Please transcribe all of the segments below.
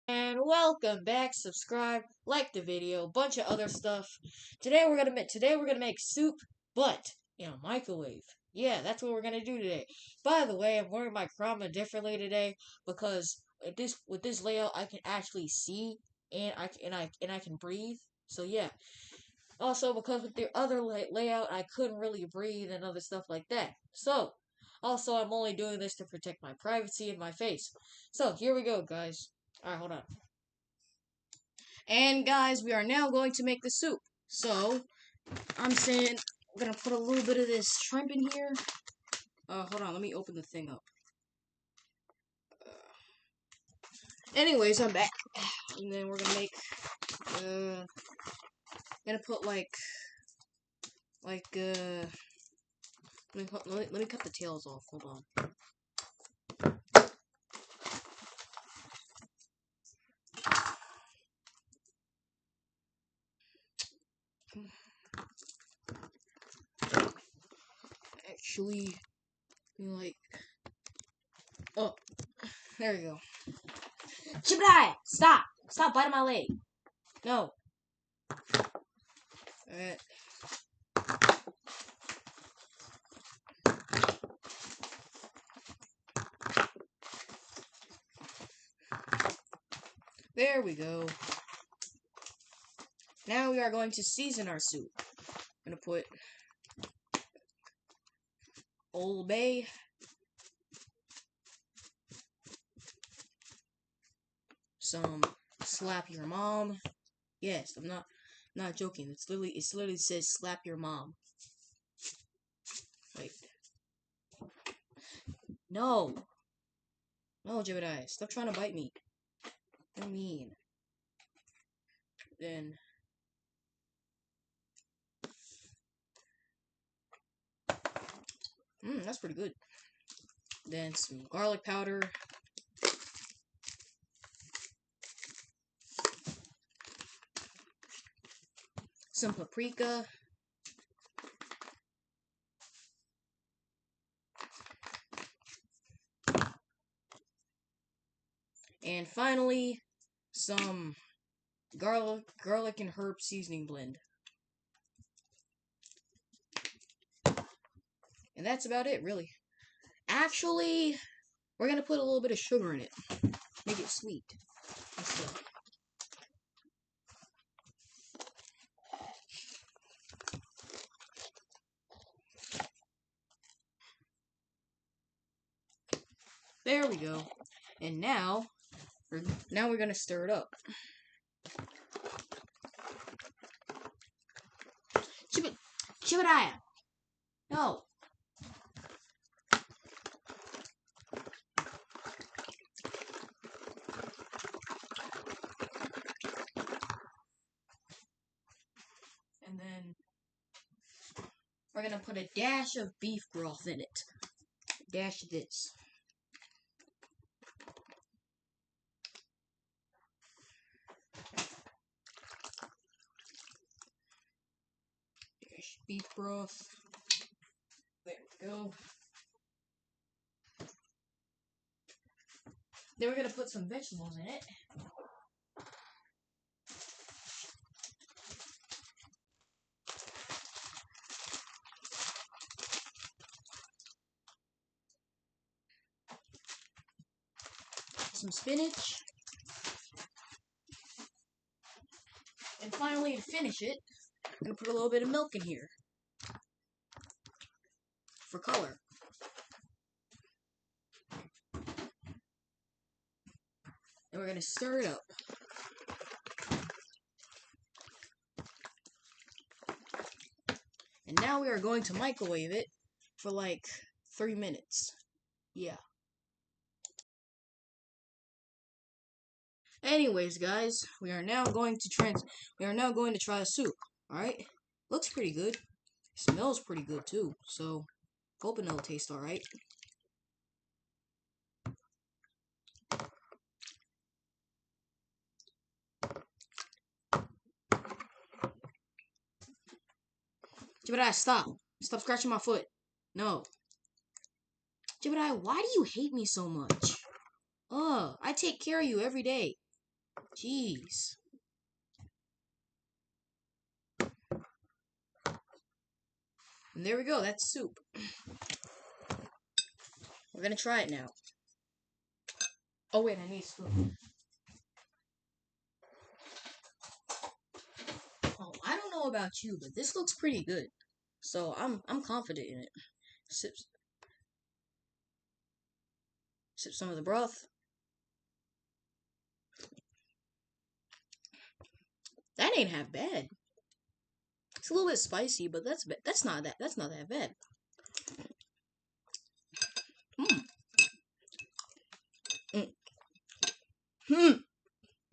And welcome back. Subscribe, like the video, bunch of other stuff. Today we're gonna make soup, but in a microwave. Yeah, that's what we're gonna do today. By the way, I'm wearing my Chroma differently today because with this layout I can actually see and I can breathe. So yeah. Also because with the other layout I couldn't really breathe and other stuff like that. So also I'm only doing this to protect my privacy and my face. So here we go, guys. Alright, hold on. And guys, we are now going to make the soup. So, I'm saying I'm gonna put a little bit of this shrimp in here. Hold on, let me open the thing up. Anyways, I'm back. And then we're gonna make, gonna put let me cut the tails off. Hold on. Actually, oh, there we go. Chibrai! Stop! Stop biting my leg. No. Alright. There we go. Now we are going to season our soup. I'm gonna put Old Bay, some slap your mom. Yes, I'm not joking. It literally says slap your mom. Wait. No. No, Jebediah, stop trying to bite me. You're mean. Then that's pretty good. Then some garlic powder. Some paprika. And finally, some garlic and herb seasoning blend. And that's about it, really. Actually, we're gonna put a little bit of sugar in it. Make it sweet. There we go. And now we're gonna stir it up. Chibediah! No! And then we're gonna put a dash of beef broth in it. Dash this. Dash beef broth. There we go. Then we're gonna put some vegetables in it. Some spinach. And finally, to finish it, I'm gonna put a little bit of milk in here. For color. And we're gonna stir it up. And now we are going to microwave it for like 3 minutes. Yeah. Anyways, guys, we are now going to try the soup. All right, looks pretty good. Smells pretty good too. So, hoping it'll taste all right. Jebediah, stop! Stop scratching my foot. No. Jebediah, why do you hate me so much? I take care of you every day. Jeez. And there we go, that's soup. We're gonna try it now. Oh wait, I need a spoon. Oh, I don't know about you, but this looks pretty good. So I'm confident in it. Sip some of the broth. That ain't half bad. It's a little bit spicy, but that's not that bad. Mmm. Mm. Hmm.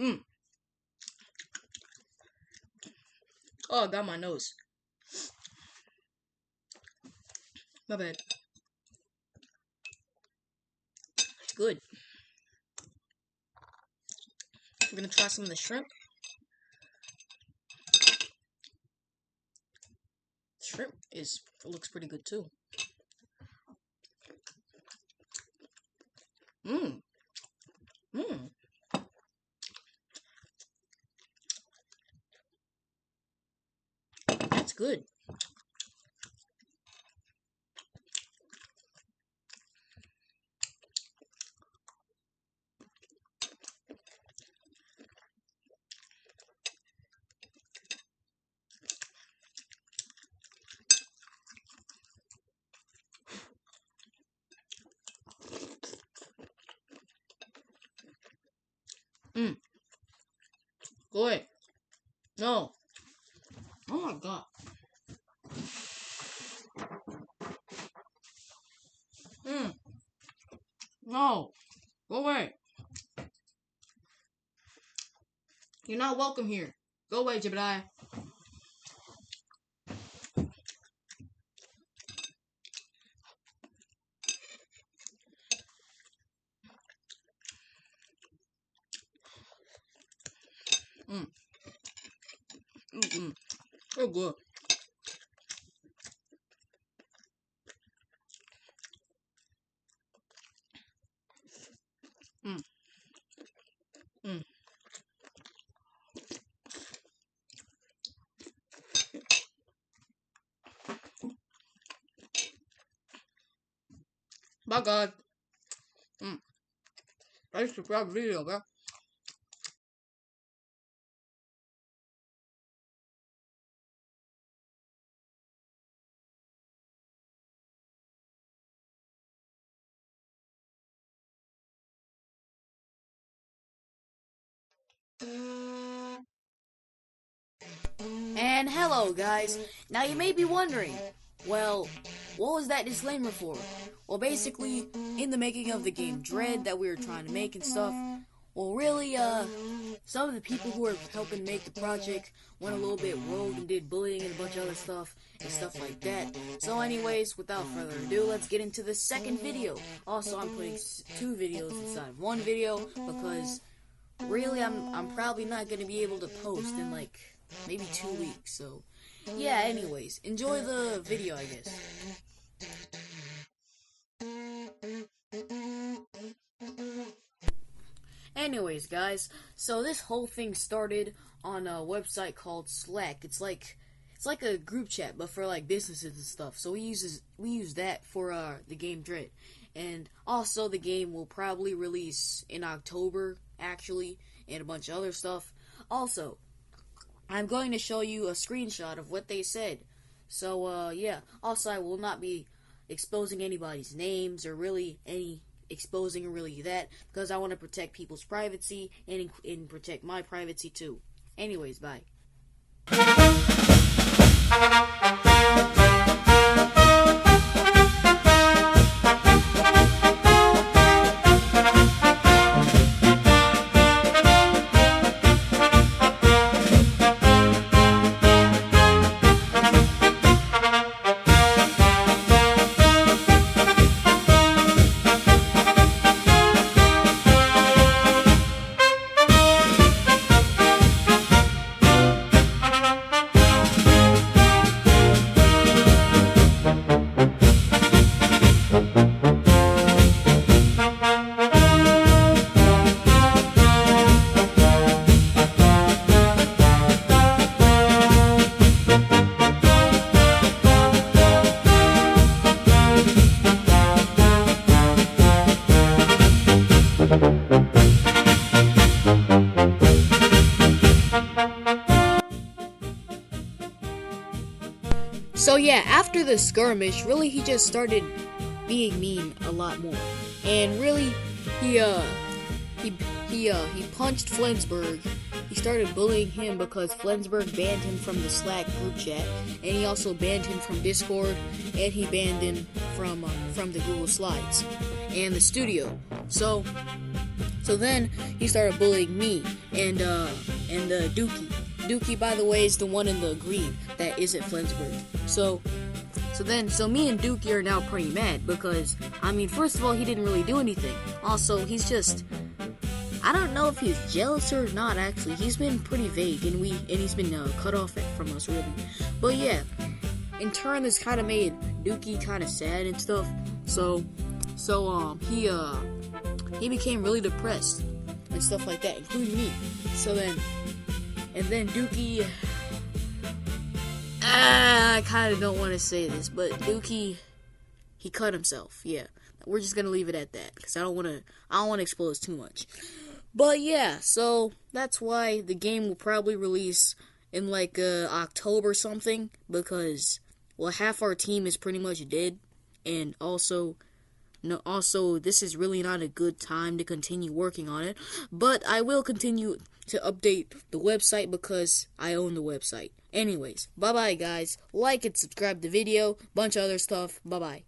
Mm. Oh, I got my nose. My bad. It's good. We're gonna try some of the shrimp. Shrimp looks pretty good too. Mmm. Mmm. That's good. Mmm. Good. No. Oh my god. Mmm. No. Go away. You're not welcome here. Go away, Jebediah. Mmm. Mmm. So good. Mmm. Mmm. Bye, God. Mmm. I subscribe to the video, bro. And hello guys, now you may be wondering, well, what was that disclaimer for? Well, basically, in the making of the game Dread that we were trying to make and stuff, well really, some of the people who were helping make the project went a little bit rogue and did bullying and a bunch of other stuff and stuff like that. So anyways, without further ado, let's get into the second video. Also, I'm putting two videos inside of one video because really I'm probably not going to be able to post in like maybe 2 weeks. So yeah, anyways, enjoy the video, I guess. Anyways, guys, so this whole thing started on a website called Slack. It's like a group chat, but for like businesses and stuff. So we use that for the game Dread, and also the game will probably release in October, actually, and a bunch of other stuff. Also, I'm going to show you a screenshot of what they said. So yeah. Also, I will not be exposing anybody's names or really exposing really that, because I want to protect people's privacy and protect my privacy too. Anyways, bye. So yeah, after the skirmish, really he just started being mean a lot more. And really, he punched Flensburg. He started bullying him because Flensburg banned him from the Slack group chat, and he also banned him from Discord, and he banned him from the Google Slides and the studio. So then he started bullying me and Dookie. Dookie, by the way, is the one in the green that isn't Flensburg. So me and Dookie are now pretty mad because, I mean, first of all, he didn't really do anything. Also, he's just, I don't know if he's jealous or not, actually. He's been pretty vague, and he's been cut off from us, really. But yeah, in turn, this kind of made Dookie kind of sad and stuff. So he became really depressed and stuff like that, including me. And then Dookie, I kind of don't want to say this, but Dookie, he cut himself. Yeah, we're just gonna leave it at that because I don't want to expose too much. But yeah, so that's why the game will probably release in like October something, because well, half our team is pretty much dead, and also this is really not a good time to continue working on it, but I will continue to update the website because I own the website. Anyways, bye bye guys, like and subscribe the video, bunch of other stuff, bye bye.